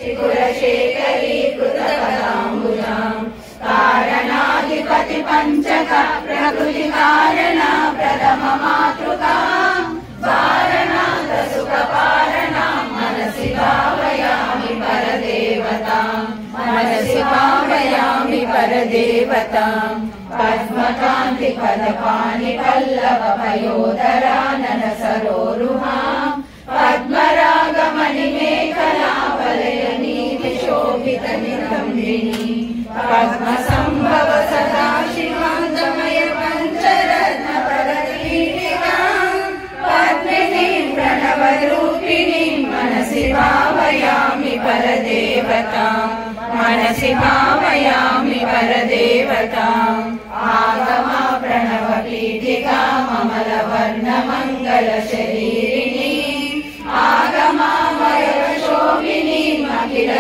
त्रिपुरशेखरीकृतपदाम्बुजाम् कारणाधिपति पञ्चक प्रकृति कारण प्रथम मातृकाम् वारणाथ सुखपारणाम् मनसि भावयामि परदेवताम् मनसि भावयामि परदेवताम् पद्मकान्ति पदपाणि पल्लव पयोधरानन सरोरुहाम् पद्मरागमणिमेखला वलयनीति शोभित नितम्बिनी पद्मसम्भव सदा शिवान्तमय पञ्चरत्न पदकीर्तिकाम् पद्मिनीं प्रणवरूपिणीं मनसि भावयामि परदेवताम् मनसि भावयामि परदेवताम् आगमा प्रणव पीठिका ममलवर्ण मङ्गल शरीरिणी आगमा वैभव शोभिनी अखिल